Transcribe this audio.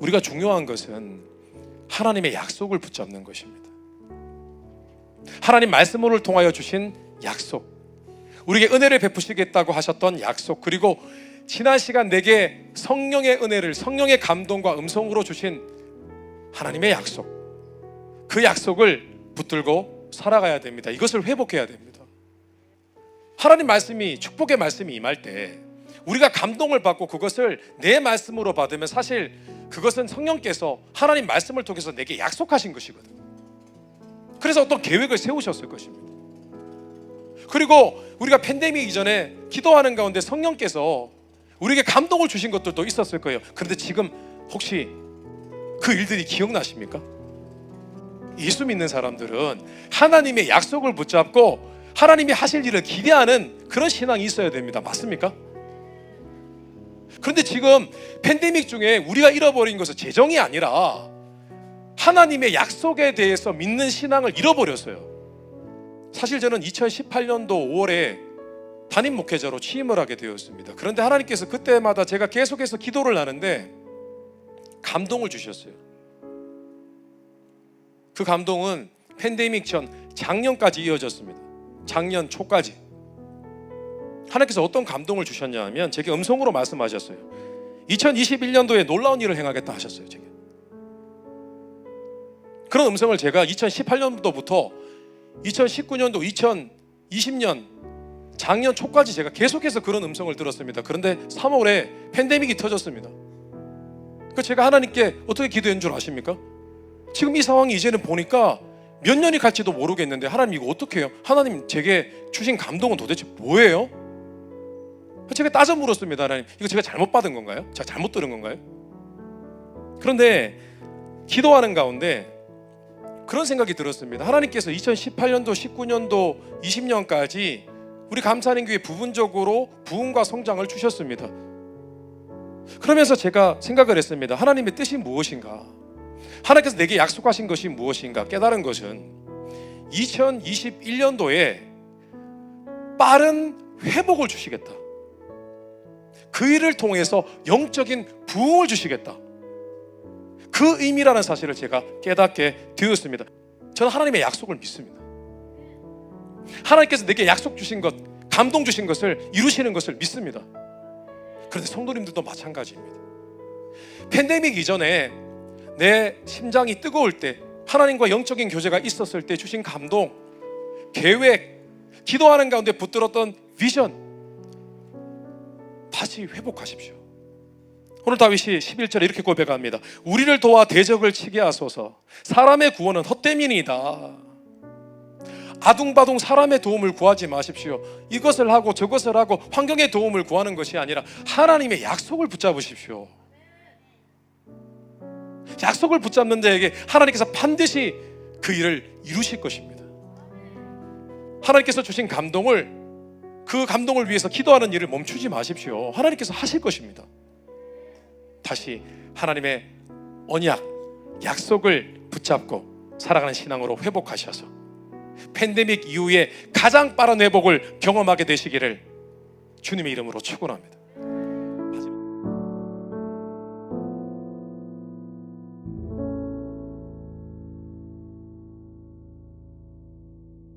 우리가 중요한 것은 하나님의 약속을 붙잡는 것입니다. 하나님 말씀을 통하여 주신 약속, 우리에게 은혜를 베푸시겠다고 하셨던 약속, 그리고 지난 시간 내게 성령의 은혜를, 성령의 감동과 음성으로 주신 하나님의 약속, 그 약속을 붙들고 살아가야 됩니다. 이것을 회복해야 됩니다. 하나님 말씀이, 축복의 말씀이 임할 때 우리가 감동을 받고 그것을 내 말씀으로 받으면 사실 그것은 성령께서 하나님 말씀을 통해서 내게 약속하신 것이거든요. 그래서 어떤 계획을 세우셨을 것입니다. 그리고 우리가 팬데믹 이전에 기도하는 가운데 성령께서 우리에게 감동을 주신 것들도 있었을 거예요. 그런데 지금 혹시 그 일들이 기억나십니까? 예수 믿는 사람들은 하나님의 약속을 붙잡고 하나님이 하실 일을 기대하는 그런 신앙이 있어야 됩니다. 맞습니까? 그런데 지금 팬데믹 중에 우리가 잃어버린 것은 재정이 아니라 하나님의 약속에 대해서 믿는 신앙을 잃어버렸어요. 사실 저는 2018년도 5월에 담임 목회자로 취임을 하게 되었습니다. 그런데 하나님께서 그때마다 제가 계속해서 기도를 하는데 감동을 주셨어요. 그 감동은 팬데믹 전 작년까지 이어졌습니다. 작년 초까지. 하나님께서 어떤 감동을 주셨냐 하면 제게 음성으로 말씀하셨어요. 2021년도에 놀라운 일을 행하겠다 하셨어요. 제게. 그런 음성을 제가 2018년도부터 2019년도, 2020년 작년 초까지 제가 계속해서 그런 음성을 들었습니다. 그런데 3월에 팬데믹이 터졌습니다. 그래서 제가 하나님께 어떻게 기도한 줄 아십니까? 지금 이 상황이 이제는 보니까 몇 년이 갈지도 모르겠는데 하나님 이거 어떻게 해요? 하나님 제게 주신 감동은 도대체 뭐예요? 제가 따져 물었습니다. 하나님, 이거 제가 잘못 받은 건가요? 제가 잘못 들은 건가요? 그런데 기도하는 가운데 그런 생각이 들었습니다. 하나님께서 2018년도, 19년도, 20년까지 우리 감사하는 교회 부분적으로 부흥과 성장을 주셨습니다. 그러면서 제가 생각을 했습니다. 하나님의 뜻이 무엇인가? 하나님께서 내게 약속하신 것이 무엇인가? 깨달은 것은 2021년도에 빠른 회복을 주시겠다. 그 일을 통해서 영적인 부흥을 주시겠다. 그 의미라는 사실을 제가 깨닫게 되었습니다. 저는 하나님의 약속을 믿습니다. 하나님께서 내게 약속 주신 것, 감동 주신 것을 이루시는 것을 믿습니다. 그런데 성도님들도 마찬가지입니다. 팬데믹 이전에 내 심장이 뜨거울 때, 하나님과 영적인 교제가 있었을 때 주신 감동, 계획, 기도하는 가운데 붙들었던 비전 다시 회복하십시오. 오늘 다윗이 11절에 이렇게 고백합니다. 우리를 도와 대적을 치게 하소서. 사람의 구원은 헛됨이니이다. 아둥바둥 사람의 도움을 구하지 마십시오. 이것을 하고 저것을 하고 환경의 도움을 구하는 것이 아니라 하나님의 약속을 붙잡으십시오. 약속을 붙잡는 자에게 하나님께서 반드시 그 일을 이루실 것입니다. 하나님께서 주신 감동을, 그 감동을 위해서 기도하는 일을 멈추지 마십시오. 하나님께서 하실 것입니다. 다시 하나님의 언약, 약속을 붙잡고 살아가는 신앙으로 회복하셔서 팬데믹 이후에 가장 빠른 회복을 경험하게 되시기를 주님의 이름으로 축원합니다.